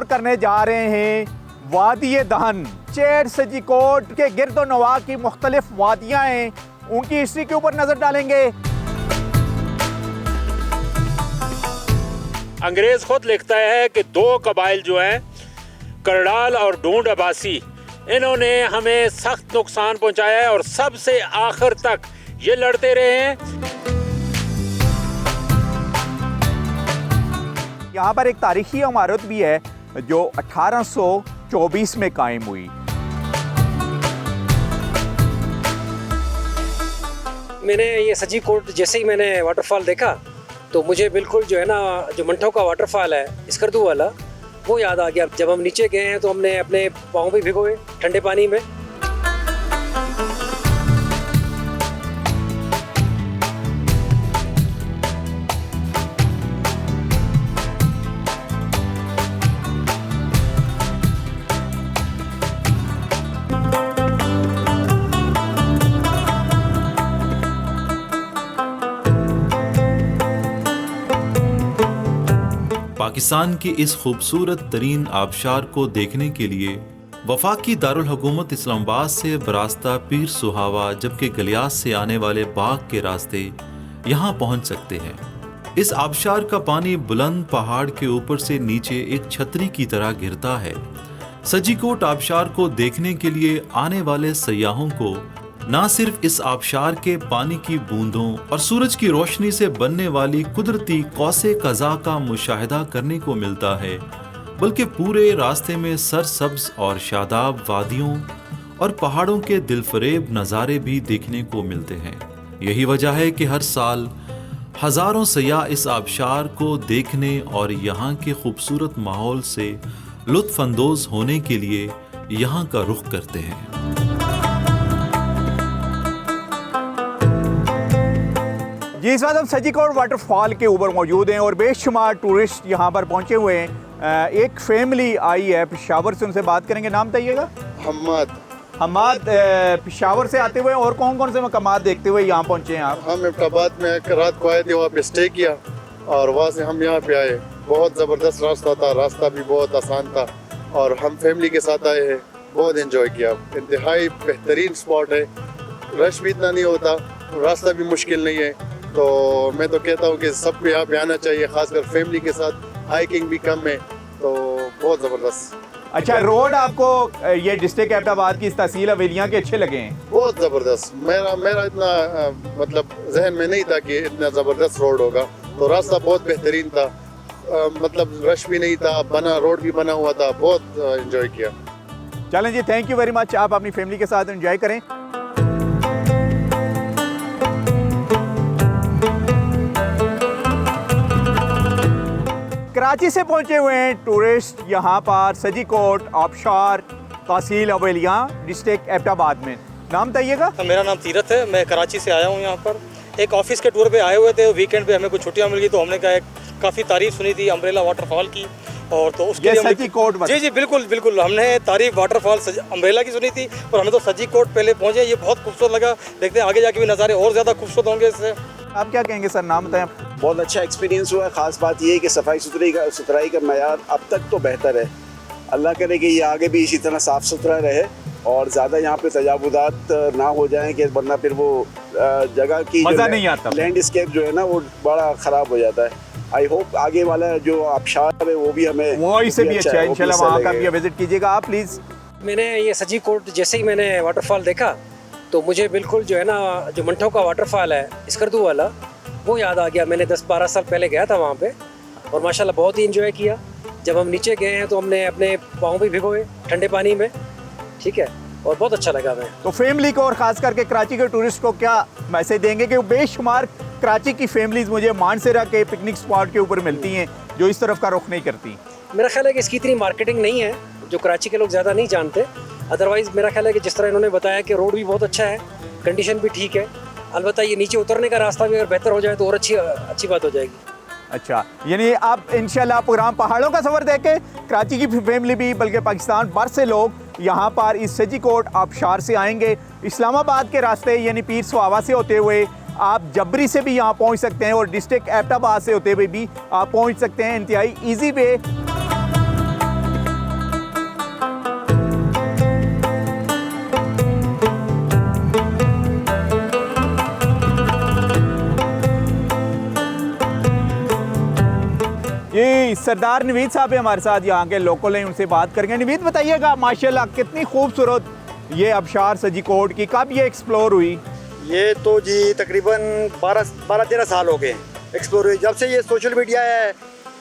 Explore करने जा रहे हैं वादी दहन। चेर सजीकोट के गिरदो नवा की मुख्तलिफ वादियाँ हैं, उनकी हिस्ट्री के ऊपर नज़र डालेंगे। अंग्रेज़ खुद लिखता है कि दो कबाइल जो हैं, करड़ाल और ढूंढ अब्बासी, इन्होंने हमें सख्त नुकसान पहुंचाया है और सबसे आखिर तक ये लड़ते रहे हैं। यहाँ पर एक तारीखी इमारत भी है जो 1824 में कायम हुई। मैंने ये सजीकोट जैसे ही मैंने वाटरफॉल देखा तो मुझे बिल्कुल जो है ना, जो मंठों का वाटरफॉल है स्कर्दू वाला, वो याद आ गया। जब हम नीचे गए हैं तो हमने अपने पाँव भी भिगोए ठंडे पानी में। पाकिस्तान की इस खूबसूरत तरीन आबशार को देखने के लिए वफाकी दारुल हुकूमत इस्लामाबाद से बरास्ता पीर सुहावा जबकि गलियास से आने वाले बाग के रास्ते यहाँ पहुँच सकते हैं। इस आबशार का पानी बुलंद पहाड़ के ऊपर से नीचे एक छतरी की तरह गिरता है। सजीकोट आबशार को देखने के लिए आने वाले सयाहों को न सिर्फ इस आबशार के पानी की बूंदों और सूरज की रोशनी से बनने वाली कुदरती कौसे कज़ा का मुशाहिदा करने को मिलता है, बल्कि पूरे रास्ते में सरसब्ज और शादाब वादियों और पहाड़ों के दिलफरेब नज़ारे भी देखने को मिलते हैं। यही वजह है कि हर साल हज़ारों सयाह इस आबशार को देखने और यहाँ के खूबसूरत माहौल से लुत्फ़ अंदोज़ होने के लिए यहाँ का रुख करते हैं। जी, इस वक्त हम सजीकोट वाटरफॉल के ऊपर मौजूद हैं और बेशुमार टूरिस्ट यहाँ पर पहुँचे हुए हैं। एक फैमिली आई है पेशावर से, उनसे बात करेंगे। नाम बताइएगा। हमाद पेशावर से आते हुए और कौन कौन से मकामात देखते हुए यहाँ पहुँचे हैं आप? हम इब्टाबाद में एक रात को आए थे, वहाँ पे स्टे किया और वहाँ से हम यहाँ पे आए। बहुत ज़बरदस्त रास्ता था, रास्ता भी बहुत आसान था और हम फैमिली के साथ आए हैं, बहुत एंजॉय किया। इंतहाई बेहतरीन स्पॉट है, रश भी इतना नहीं होता, रास्ता भी मुश्किल नहीं है। तो मैं तो कहता हूँ कि सबको यहाँ पे आना चाहिए, खासकर फैमिली के साथ। हाइकिंग भी कम है, तो बहुत ज़बरदस्त। अच्छा, रोड आपको ये डिस्ट्रिक्ट एबटाबाद की इस तहसील हवेलियाँ के अच्छे लगे हैं? बहुत ज़बरदस्त। मेरा इतना मतलब जहन में नहीं था कि इतना ज़बरदस्त रोड होगा। तो रास्ता बहुत बेहतरीन था, मतलब रश भी नहीं था, रोड भी बना हुआ था, बहुत एंजॉय किया। चलें जी, थैंक यू वेरी मच। आप अपनी फैमिली के साथ एंजॉय करें। कराची से पहुंचे हुए हैं टूरिस्ट यहाँ पर सजीकोट आबशार तहसील हवेलियाँ डिस्ट्रिक्ट एबटाबाद में। नाम बताइएगा। मेरा नाम तीरथ है, मैं कराची से आया हूँ यहाँ पर। एक ऑफिस के टूर पे आए हुए थे, वीकेंड पे हमें कुछ छुट्टियाँ मिल गई तो हमने कहा काफ़ी तारीफ सुनी थी अम्ब्रेला वाटरफॉल की, और तो उसके लिए सजीकोट। जी बिल्कुल बिल्कुल, हमने तारीफ वाटरफॉल अम्ब्रेला की सुनी थी और हमें तो सजीकोट पहले पहुँचे। ये बहुत खूबसूरत लगा, देखते हैं आगे जाके भी नज़ारे और ज़्यादा खूबसूरत होंगे इससे। आप क्या कहेंगे सर? नाम बताएं। बहुत अच्छा एक्सपीरियंस हुआ है। ख़ास बात ये है कि सुथराई का मयार अब तक तो बेहतर है। अल्लाह करे कि ये आगे भी इसी तरह साफ़ सुथरा रहे और ज़्यादा यहाँ पे तजावुज़ात ना हो जाएं, कि वरना फिर वो जगह की मज़ा नहीं आता, लैंडस्केप जो है ना वो बड़ा ख़राब हो जाता है। आई होप आगे वाला जो आबशार है वो भी हमें वो इससे भी अच्छा है। इंशाल्लाह वहाँ का भी विजिट कीजिएगा आप प्लीज़। मैंने ये सजीकोट जैसे ही मैंने वाटरफॉल देखा तो मुझे बिल्कुल जो है ना, जो मंठों का वाटरफॉल है स्कर्दू वाला, वो याद आ गया। मैंने 10-12 साल पहले गया था वहाँ पे और माशाल्लाह बहुत ही एंजॉय किया। जब हम नीचे गए हैं तो हमने अपने पाँव भी भिगोए ठंडे पानी में, ठीक है, और बहुत अच्छा लगा हमें। तो फैमिली को और ख़ास करके कराची के टूरिस्ट को क्या मैसेज देंगे कि बेशुमार कराची की फैमिलीज़ मुझे मानसरा के पिकनिक स्पॉट के ऊपर मिलती हैं जो इस तरफ का रुख नहीं करती? मेरा ख्याल है कि इसकी इतनी मार्केटिंग नहीं है, जो कराची के लोग ज़्यादा नहीं जानते। अदरवाइज़ मेरा ख्याल है कि जिस तरह इन्होंने बताया कि रोड भी बहुत अच्छा है, कंडीशन भी ठीक है, अलबत्ता ये नीचे उतरने का रास्ता भी अगर बेहतर हो जाए तो और अच्छी बात हो जाएगी। अच्छा, यानी आप इंशाल्लाह प्रोग्राम पहाड़ों का सफ़र देख के कराची की फैमिली भी बल्कि पाकिस्तान भर से लोग यहाँ पर इस सजीकोट आबशार से आएंगे। इस्लामाबाद के रास्ते यानी पीर सुहावा से होते हुए आप जबरी से भी यहाँ पहुँच सकते हैं और डिस्ट्रिक्ट एबटाबाद से होते हुए भी आप पहुँच सकते हैं। इंतहाई ईजी वे। जी सरदार नवीद साहब हमारे साथ यहाँ के लोकल हैं, उनसे बात करेंगे। नवीद बताइएगा, माशाल्लाह कितनी खूबसूरत ये आबशार सजीकोट की, कब ये एक्सप्लोर हुई? ये तो जी तकरीबन 12-13 साल हो गए एक्सप्लोर हुई। जब से ये सोशल मीडिया है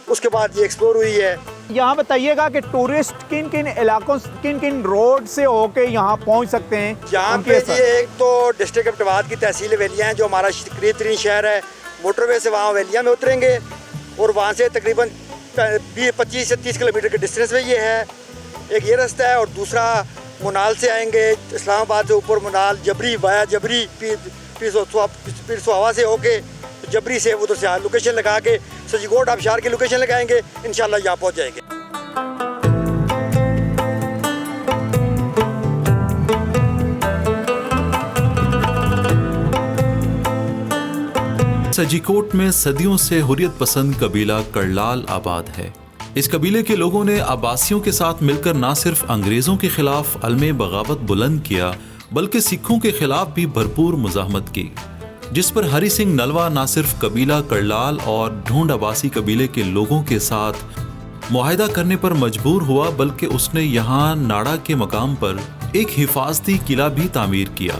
उसके बाद ये एक्सप्लोर हुई है। यहाँ बताइएगा कि टूरिस्ट किन किन इलाकों, किन किन रोड से होके यहाँ पहुँच सकते हैं? यहाँ पे जी एक तो डिस्ट्रिक्ट अब्टाबाद की तहसील वेलियाँ हैं जो हमारा करीब तरीन शहर है। मोटरवे से वहाँ वेलियाँ में उतरेंगे और वहाँ से तकरीबन 25 से 30 किलोमीटर के डिस्टेंस में ये है। एक ये रास्ता है और दूसरा मुनाल से आएंगे, इस्लामाबाद से ऊपर मुनाल, जबरी वाया जबरी, पीर सुहावा से होके जबरी से उधर से लोकेशन लगा के सजीकोट आबशार की लोकेशन लगाएंगे, इंशाल्लाह यहाँ पहुँच जाएंगे। सजीकोट में सदियों से हुर्रियत पसंद कबीला करलाल आबाद है। इस कबीले के लोगों ने आबासियों के साथ मिलकर न सिर्फ अंग्रेज़ों के खिलाफ अलमे बगावत बुलंद किया, बल्कि सिखों के खिलाफ भी भरपूर मुजाहमत की, जिस पर हरी सिंह नलवा न सिर्फ कबीला करलाल और ढूंढ आबासी कबीले के लोगों के साथ मुआहिदा करने पर मजबूर हुआ, बल्कि उसने यहाँ नाड़ा के मकाम पर एक हिफाजती किला भी तामीर किया,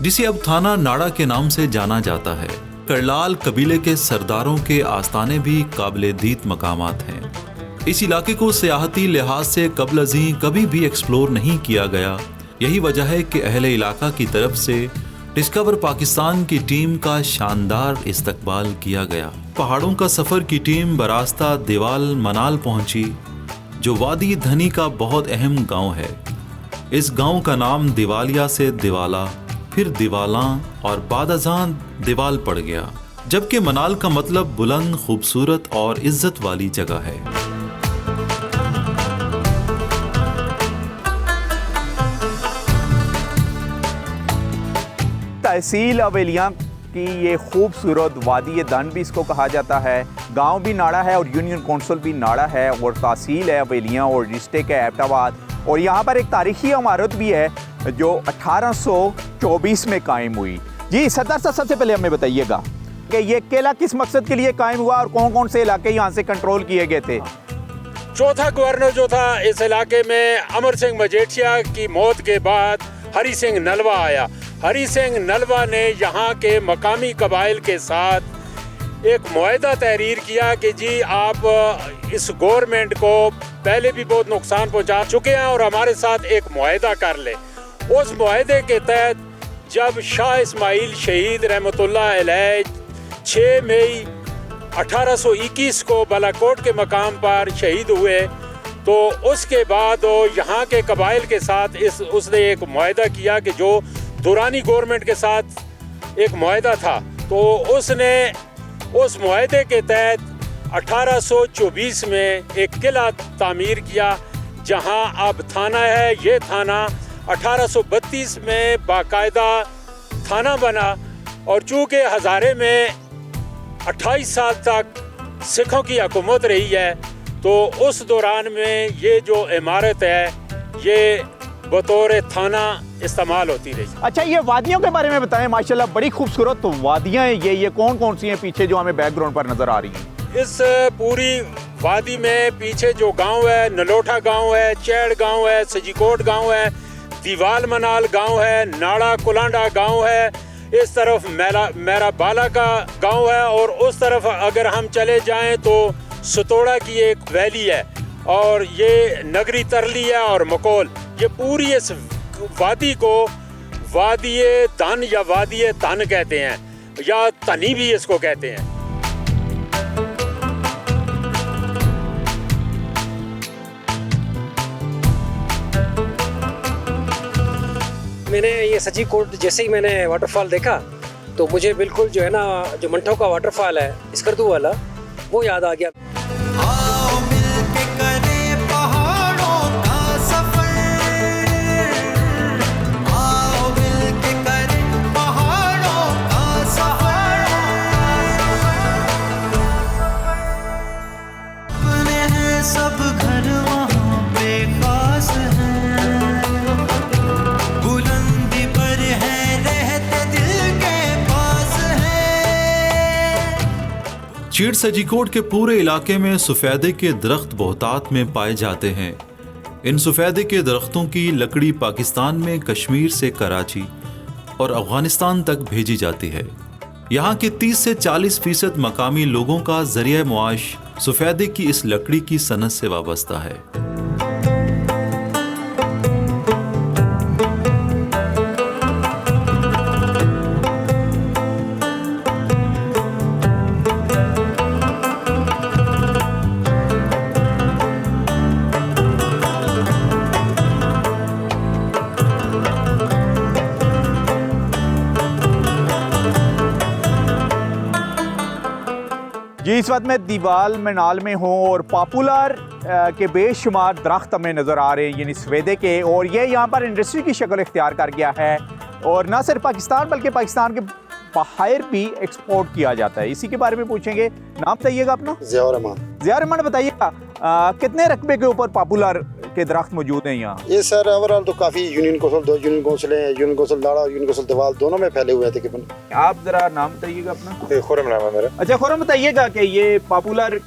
जिसे अब थाना नाड़ा के नाम से जाना जाता है। करलाल कबीले के सरदारों के आस्थाने भी काबिले दीद मकामात हैं। इस इलाके को सियाहती लिहाज से कबल अज़ीं कभी भी एक्सप्लोर नहीं किया गया। यही वजह है कि अहले इलाका की तरफ से डिस्कवर पाकिस्तान की टीम का शानदार इस्तकबाल किया गया। पहाड़ों का सफ़र की टीम बरास्ता दिवाल मनाल पहुंची, जो वादी धनी का बहुत अहम गांव है। इस गांव का नाम दिवालिया से दिवाला, फिर दिवाला और बादजान दिवाल पड़ गया, जबकि मनाल का मतलब बुलंद, खूबसूरत और इज्जत वाली जगह है। तहसील अवेलियाँ की ये खूबसूरत वादी दन भी इसको कहा जाता है। गांव भी नाड़ा है और यूनियन कौंसिल भी नाड़ा है और तहसील है अवेलियाँ और डिस्ट्रिक्ट है एबटाबाद। और यहाँ पर एक तारीखी इमारत भी है जो 1824 में कायम हुई। जी सरदार साहब, सबसे पहले हमें बताइएगा कि ये किला किस मकसद के लिए कायम हुआ और कौन कौन से इलाके यहाँ से कंट्रोल किए गए थे? चौथा गवर्नर जो था इस इलाके में, अमर सिंह मजेठिया की मौत के बाद हरी सिंह नलवा आया। हरी सिंह नलवा ने यहाँ के मकामी कबाइल के साथ एक मुआहदा तहरीर किया कि जी आप इस गवर्नमेंट को पहले भी बहुत नुकसान पहुँचा चुके हैं और हमारे साथ एक मुआहदा कर ले। उस मुआहदे के तहत जब शाह इस्माइल शहीद रहमतुल्लाह अलैह 6 मई 1821 को बालाकोट के मकाम पर शहीद हुए, तो उसके बाद यहाँ के कबाइल के साथ उसने एक मुआहदा किया कि जो दुरानी गवर्नमेंट के साथ एक मुआहदा था, तो उसने उस मुआहदे के तहत 1824 में एक किला तामीर किया, जहाँ अब थाना है। ये थाना 1832 में बाकायदा थाना बना और चूँकि हज़ारे में 28 साल तक सिखों की हुकूमत रही है, तो उस दौरान में ये जो इमारत है ये बतौर थाना इस्तेमाल होती रही। अच्छा, ये वादियों के बारे में बताएं। माशाल्लाह बड़ी खूबसूरत तो वादियाँ हैं ये कौन कौन सी हैं पीछे जो हमें बैकग्राउंड पर नज़र आ रही हैं? इस पूरी वादी में पीछे जो गांव है, नलोठा गांव है, चैड़ गांव है, सजीकोट गांव है, दीवाल मनाल गांव है, नाड़ा कुलांडा गांव है, इस तरफ मेरा बाला का गांव है और उस तरफ अगर हम चले जाएं तो सतोड़ा की एक वैली है और ये नगरी तरली है और मकोल। ये पूरी इस वादी को वादिये तन या वादिये तन कहते हैं या तनी भी इसको कहते हैं। मैंने ये सजीकोट जैसे ही मैंने वाटरफॉल देखा तो मुझे बिल्कुल जो है ना जो मंठो का वाटरफॉल है स्कर्दू वाला वो याद आ गया। सब घर वहाँ पे खास हैं, बुलंदी पर है रहते दिल के पास है। चीड़ सजीकोट के पूरे इलाके में सफ़ेदे के दरख्त बहुतात में पाए जाते हैं। इन सफ़ेदे के दरख्तों की लकड़ी पाकिस्तान में कश्मीर से कराची और अफ़गानिस्तान तक भेजी जाती है। यहाँ के 30 से 40% मकामी लोगों का ज़रिया मुआश सफ़ेदे की इस लकड़ी की सनत से वाबस्ता है। जी इस वक्त मैं दीवाल मिनाल में हूँ और पॉपुलर के बेशुमार दरख्त हमें नज़र आ रहे हैं, यानी सफ़ेदे के, और ये यहाँ पर इंडस्ट्री की शक्ल इख्तियार कर गया है और ना सिर्फ पाकिस्तान बल्कि पाकिस्तान के बाहर भी एक्सपोर्ट किया जाता है। इसी के बारे में पूछेंगे। नाम बताइएगा अपना? ज़िया रहमान। ज़िया रहमान, बताइएगा कितने रकबे के ऊपर पॉपुलर के दरख्त मौजूद हैं यहाँ? ये सर ओवरऑल तो काफ़ी यूनियन कौंसल, 2 यूनियन कौंसलें हैं, यूनियन कौंसल दाड़ा और यूनियन कौंसल दीवाल दोनों में फैले हुए हैं तकरीबन। आप ज़रा नाम बताइएगा अपना? खुरम नाम है मेरा। अच्छा खुरम, बताइएगा कि ये पॉपुलर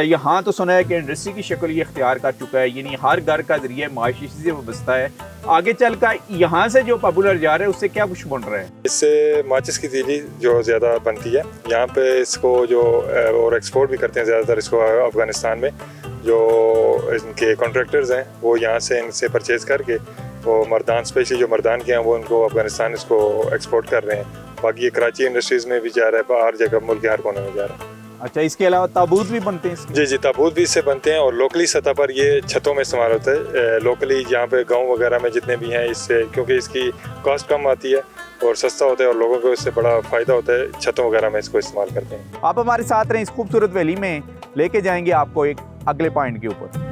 यहाँ तो सुना है कि इंडस्ट्री की शक्ल ये इख्तियार कर चुका है, यानी हर घर का जरिए माशी से वाबस्ता है। आगे चल कर यहाँ से जो पॉपुलर जा रहा है उससे क्या कुछ बन रहा है? इससे माचिस की तीली जो ज़्यादा बनती है यहाँ पे, इसको जो और एक्सपोर्ट भी करते हैं ज़्यादातर इसको अफ़गानिस्तान में। जो इनके कॉन्ट्रैक्टर्स हैं वो यहाँ से इनसे परचेज़ करके वो मर्दान, स्पेशली जो मर्दान के हैं वो उनको अफ़गानिस्तान इसको एक्सपोर्ट कर रहे हैं। बाकी ये कराची इंडस्ट्रीज़ में भी जा रहा है, हर जगह मुल्क के हर कोने में जा रहा है। अच्छा, इसके अलावा ताबूत भी बनते हैं इसके? जी जी, ताबूत भी इससे बनते हैं और लोकली सतह पर ये छतों में इस्तेमाल होता है। लोकली यहाँ पे गांव वगैरह में जितने भी हैं, इससे क्योंकि इसकी कॉस्ट कम आती है और सस्ता होता है और लोगों को इससे बड़ा फ़ायदा होता है, छतों वगैरह में इसको इस्तेमाल करते हैं। आप हमारे साथ रहें, इस खूबसूरत वैली में लेके जाएंगे आपको एक अगले पॉइंट के ऊपर।